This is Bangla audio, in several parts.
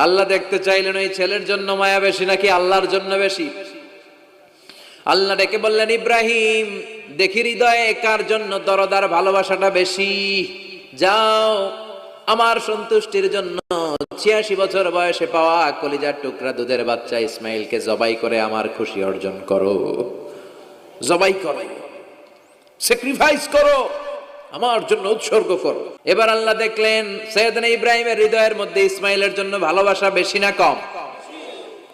আল্লাহ দেখতে চাইলেন ওই ছেলের জন্য মায়া বেশি নাকি আল্লাহর জন্য বেশি। আল্লাহ ডেকে বললেন, ইব্রাহিম দেখি হৃদয়ে কার জন্য দরদার ভালোবাসাটা বেশি। যাও আমার সন্তুষ্টির জন্য 86 বছর বয়সে পাওয়া কলিজার টুকরা দুধের বাচ্চা ইসমাইলকে জবাই করে আমার খুশি অর্জন করো। জবাই করো, স্যাক্রিফাইস করো, আমার জন্য উৎসর্গ করো। এবার আল্লাহ দেখলেন সৈয়দনা ইব্রাহিমের হৃদয়ের মধ্যে ইসমাইলের জন্য ভালোবাসা বেশি না কম?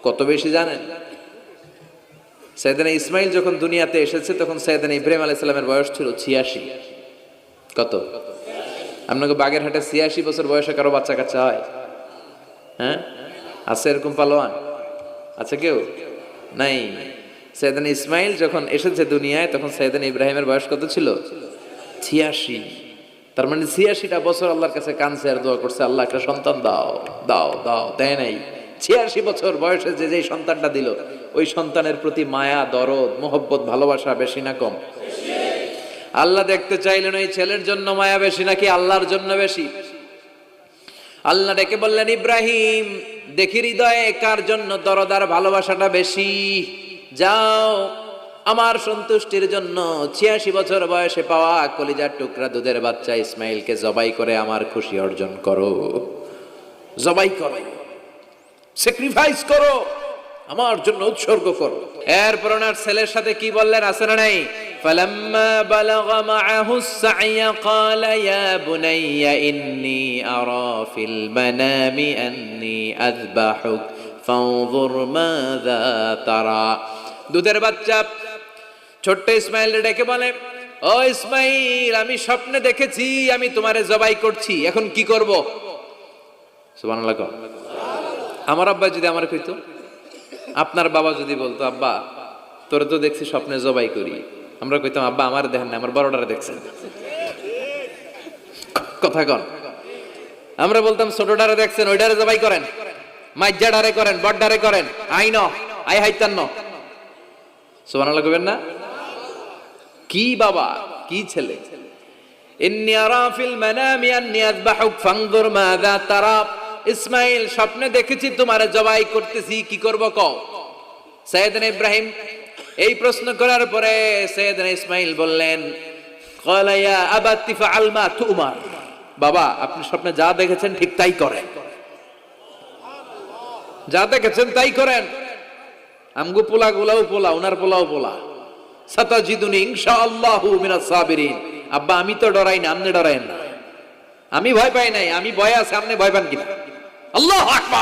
কত বেশি জানেন? সৈয়দনা ইসমাইল যখন দুনিয়াতে এসেছে তখন সৈয়দনা ইব্রাহিম আলাইহিস সালামের বয়স ছিল 86। কত? আপনাকে বাগেরহাটে 86 বছর বয়সে কারো বাচ্চা কাচ্চা হয়? হ্যাঁ, আছে এরকম পালোয়ান? আছে কেউ? নাই। সৈয়দনা ইসমাইল যখন এসেছে দুনিয়ায় তখন সৈয়দনা ইব্রাহিমের বয়স কত ছিল? 86। তার মানে 86টা বছর আল্লাহর কাছে কাঁদছে আর দোয়া করছে, আল্লাহ একটা সন্তান দাও দাও দাও, দেয় নাই। 86 বছর বয়সে যে সন্তানটা দিল ওই সন্তানের প্রতি মায়া, দরদ, মোহব্বত, ভালোবাসা বেশি না কম? আল্লাহ দেখতে চাইলেন ওই ছেলের জন্য মায়া বেশি নাকি আল্লাহর জন্য বেশি। আল্লাহ ডেকে বললেন, ইব্রাহিম দেখি হৃদয়ে কার জন্য দরদার ভালোবাসাটা বেশি। যাও আমার সন্তুষ্টির জন্য 86 বছর বয়সে পাওয়া কলিজার টুকরা দুধের বাচ্চা ইসমাইলকে জবাই করে আমার খুশি অর্জন করো। জবাই করো, স্যাক্রিফাইস করো, আমার জন্য উৎসর্গ করো। এরপর ওনার ছেলের সাথে কি বললেন আছে না নাই? ফালাম্মা বালাগা মাআহু আস-সা'য়া ক্বালা ইয়া বুনাইয়া ইন্নী আরা ফিল মানামি আন্নী আযবাহুক ফানজুর মাযা তারা। দুধের বাচ্চা ছোট্ট ইসমাইল ডেকে বলে, ও ইসমাইল আমি স্বপ্নে দেখেছি আমি তোমারে জবাই করছি, এখন কি করব? সুবহানাল্লাহ। আমার আব্বা যদি আমার কইতো, আপনার বাবা যদি বলতো, আব্বা তোরে তো দেখছি স্বপ্নে জবাই করি, আমরা কইতাম আব্বা আমার দেখেন না, আমার বড়টারে দেখছেন। কথা কন। আমরা বলতাম ছোটটারে দেখছেন, ওইটারে জবাই করেন, মাইজ্জাডারে করেন, বড়ডারে করেন, আইন আই হাইতান্ন। সুবহানাল্লাহ কইবেন না? কি বাবা, কি ছেলে! ইন্নী আরা ফিল মানামি আন্নী আযবাহুক ফানজুর মাযা তারা। ইসমাইল স্বপ্নে দেখেছি তোমারে জবাই করতেছি, কি করব কও? সৈয়দনা ইব্রাহিম এই প্রশ্ন করার পরে সৈয়দনা ইসমাইল বললেন, ক্বালা ইয়া আবাতি ফাআল মা তুমার। বাবা আপনি স্বপ্নে যা দেখেছেন ঠিক তাই করেন, যা দেখেছেন তাই করেন। আমগো পোলা গুলাও পোলা, উনার পোলাও পোলা। সাতাজিদুনি ইনশাআল্লাহু মিনাস সাবিরিন। আব্বা আমি তো ডরাই না, আপনি ডরায়েন না। আমি ভয় পাই নাই, আমি ভয় আছে, আপনি ভয় পান কিনা? আল্লাহু আকবার।